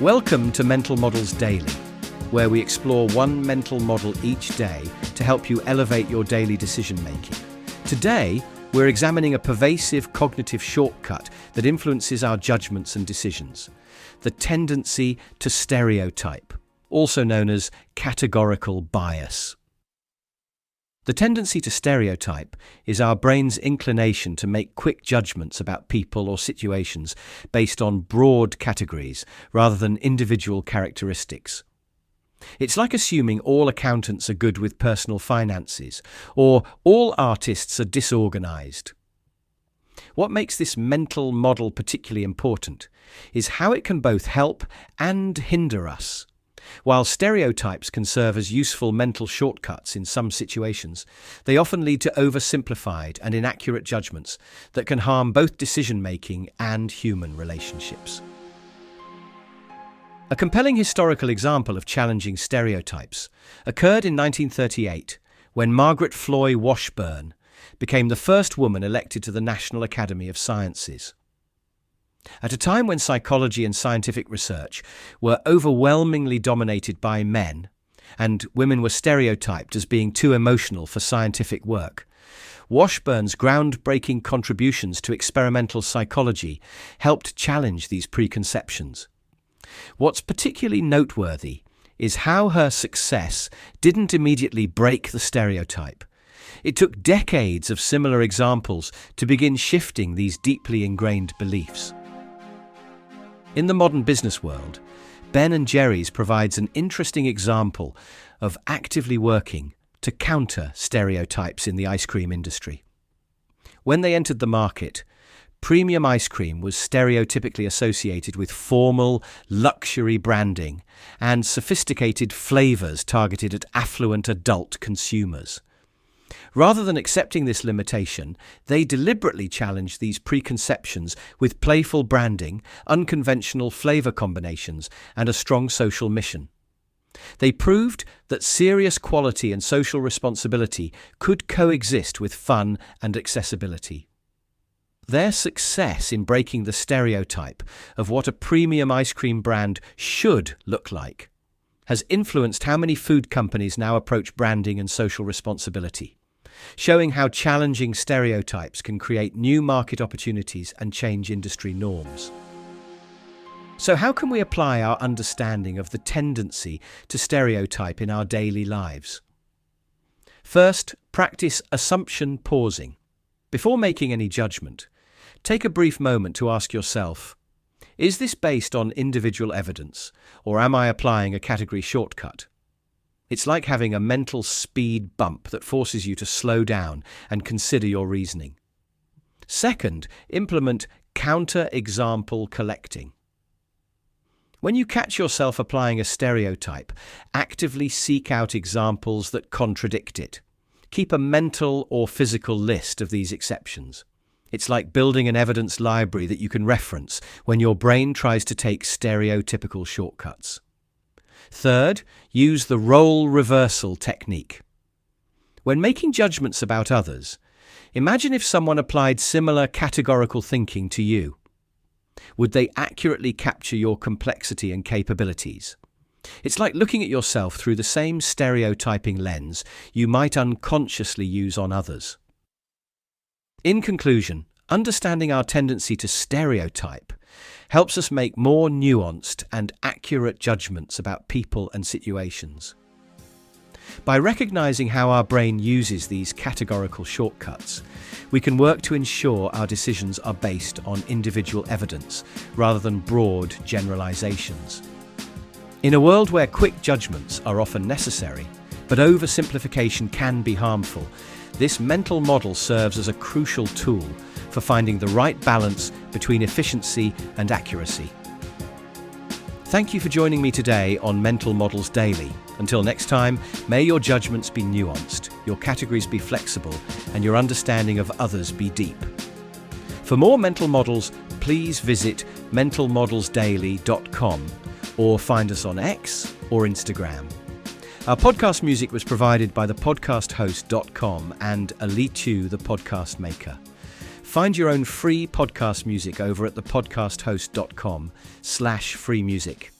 Welcome to Mental Models Daily, where we explore one mental model each day to help you elevate your daily decision-making. Today, we're examining a pervasive cognitive shortcut that influences our judgments and decisions: the tendency to stereotype, also known as categorical bias. The tendency to stereotype is our brain's inclination to make quick judgments about people or situations based on broad categories rather than individual characteristics. It's like assuming all accountants are good with personal finances, or all artists are disorganized. What makes this mental model particularly important is how it can both help and hinder us. While stereotypes can serve as useful mental shortcuts in some situations, they often lead to oversimplified and inaccurate judgments that can harm both decision-making and human relationships. A compelling historical example of challenging stereotypes occurred in 1938 when Margaret Floy Washburn became the first woman elected to the National Academy of Sciences. At a time when psychology and scientific research were overwhelmingly dominated by men, and women were stereotyped as being too emotional for scientific work, Washburn's groundbreaking contributions to experimental psychology helped challenge these preconceptions. What's particularly noteworthy is how her success didn't immediately break the stereotype. It took decades of similar examples to begin shifting these deeply ingrained beliefs. In the modern business world, Ben & Jerry's provides an interesting example of actively working to counter stereotypes in the ice cream industry. When they entered the market, premium ice cream was stereotypically associated with formal, luxury branding and sophisticated flavors targeted at affluent adult consumers. Rather than accepting this limitation, they deliberately challenged these preconceptions with playful branding, unconventional flavor combinations, and a strong social mission. They proved that serious quality and social responsibility could coexist with fun and accessibility. Their success in breaking the stereotype of what a premium ice cream brand should look like has influenced how many food companies now approach branding and social responsibility, showing how challenging stereotypes can create new market opportunities and change industry norms. So how can we apply our understanding of the tendency to stereotype in our daily lives? First, practice assumption pausing. Before making any judgment, take a brief moment to ask yourself, is this based on individual evidence, or am I applying a category shortcut? It's like having a mental speed bump that forces you to slow down and consider your reasoning. Second, implement counter-example collecting. When you catch yourself applying a stereotype, actively seek out examples that contradict it. Keep a mental or physical list of these exceptions. It's like building an evidence library that you can reference when your brain tries to take stereotypical shortcuts. Third, use the role reversal technique. When making judgments about others, imagine if someone applied similar categorical thinking to you. Would they accurately capture your complexity and capabilities? It's like looking at yourself through the same stereotyping lens you might unconsciously use on others. In conclusion, understanding our tendency to stereotype helps us make more nuanced and accurate judgments about people and situations. By recognizing how our brain uses these categorical shortcuts, we can work to ensure our decisions are based on individual evidence rather than broad generalizations. In a world where quick judgments are often necessary, but oversimplification can be harmful, this mental model serves as a crucial tool for finding the right balance between efficiency and accuracy. Thank you for joining me today on Mental Models Daily. Until next time, may your judgments be nuanced, your categories be flexible, and your understanding of others be deep. For more mental models, please visit mentalmodelsdaily.com or find us on X or Instagram. Our podcast music was provided by the podcasthost.com and Alitu, the podcast maker. Find your own free podcast music over at thepodcasthost.com/free music.